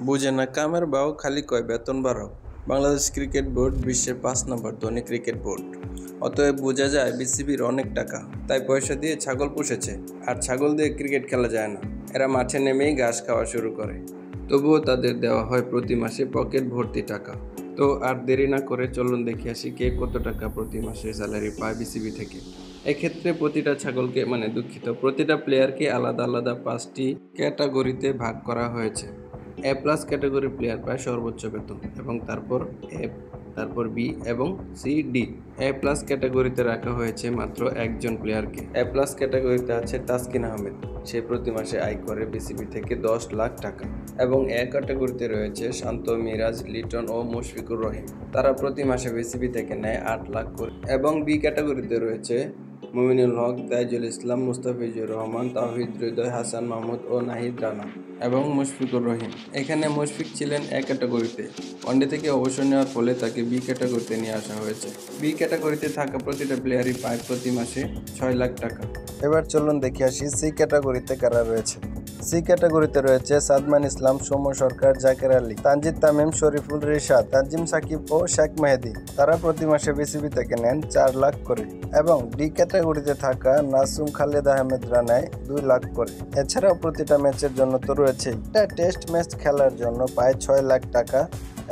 বুঝে না কামের বাও খালি কয় বেতন বাড়াও। বাংলাদেশ ক্রিকেট বোর্ড বিশ্বের 5 নম্বর ধনী ক্রিকেট বোর্ড। অতএব বোঝা যায় বিসিবির অনেক টাকা, তাই পয়সা দিয়ে ছাগল পুষেছে। আর ছাগল দিয়ে ক্রিকেট খেলা যায় না, এরা মাঠে নেমেই ঘাস খাওয়া শুরু করে। তবুও তাদের দেওয়া হয় প্রতি মাসে পকেট ভর্তি টাকা। তো আর দেরি না করে চলুন দেখে আসি কে কত টাকা প্রতি মাসে স্যালারি পায় বিসিবি থেকে। এক্ষেত্রে প্রতিটা ছাগলকে প্রতিটা প্লেয়ারকে আলাদা আলাদা 5টি ক্যাটাগরিতে ভাগ করা হয়েছে। এ প্লাস ক্যাটাগরি প্লেয়ার পায় সর্বোচ্চ বেতন এবং তারপর এফ, তারপর বি এবং সি, ডি। এ প্লাস ক্যাটাগরিতে রাখা হয়েছে মাত্র একজন প্লেয়ারকে। এ প্লাস ক্যাটাগরিতে আছে তাসকিন আহমেদ, সে প্রতি মাসে আয় করে বিসিবি থেকে 10 লাখ টাকা। এবং এ ক্যাটাগরিতে রয়েছে শান্ত, মিরাজ, লিটন ও মুশফিকুর রহিম, তারা প্রতি মাসে বিসিবি থেকে নেয় 8 লাখ করে। এবং বি ক্যাটাগরিতে রয়েছে মুমিনুল হক, তাইজুল ইসলাম, মুস্তাফিজুর রহমান, তাওহিদ হৃদয়, হাসান মাহমুদ ও নাহিদ রানা এবং মুশফিকুর রহিম। এখানে মুশফিক ছিলেন এ ক্যাটাগরিতে, ওয়ানডে থেকে অবসর নেওয়ার ফলে তাকে বি ক্যাটাগরিতে নিয়ে আসা হয়েছে। বি ক্যাটাগরিতে থাকা প্রতিটা প্লেয়ারই পায় প্রতি মাসে 6 লাখ টাকা। এবার চলুন দেখে আসি সি ক্যাটাগরিতে কারা রয়েছে। সি ক্যাটাগরিতে রয়েছে সাদমান ইসলাম, সৌম্য সরকার, জাকের আলী, তানজিদ তামিম, শরীফুল, রিশাদ, তানজিম সাকিব ও শেখ মেহেদী। তারা প্রতি মাসে বিসিবি থেকে নেন 4 লাখ করে। এবং ডি ক্যাটাগরিতে থাকা নাসুম, খালেদ আহমেদরা নেয় 2 লাখ করে। এছাড়াও প্রতিটা ম্যাচের জন্য তো রয়েছে, একটা টেস্ট ম্যাচ খেলার জন্য পায় 6 লাখ টাকা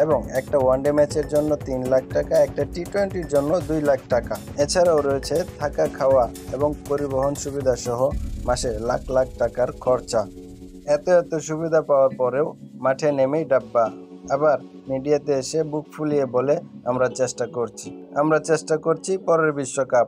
এবং একটা ওয়ানডে ম্যাচের জন্য 3 লাখ টাকা, একটা টি-20-র জন্য 2 লাখ টাকা। এছাড়াও রয়েছে থাকা, খাওয়া এবং পরিবহন সুবিধা সহ মাসে লাখ লাখ টাকার খরচা। এত সুবিধা পাওয়ার পরেও মাঠে নেমেই ডাব্বা। আবার মিডিয়াতে এসে বুক ফুলিয়ে বলে আমরা চেষ্টা করছি পরের বিশ্বকাপ।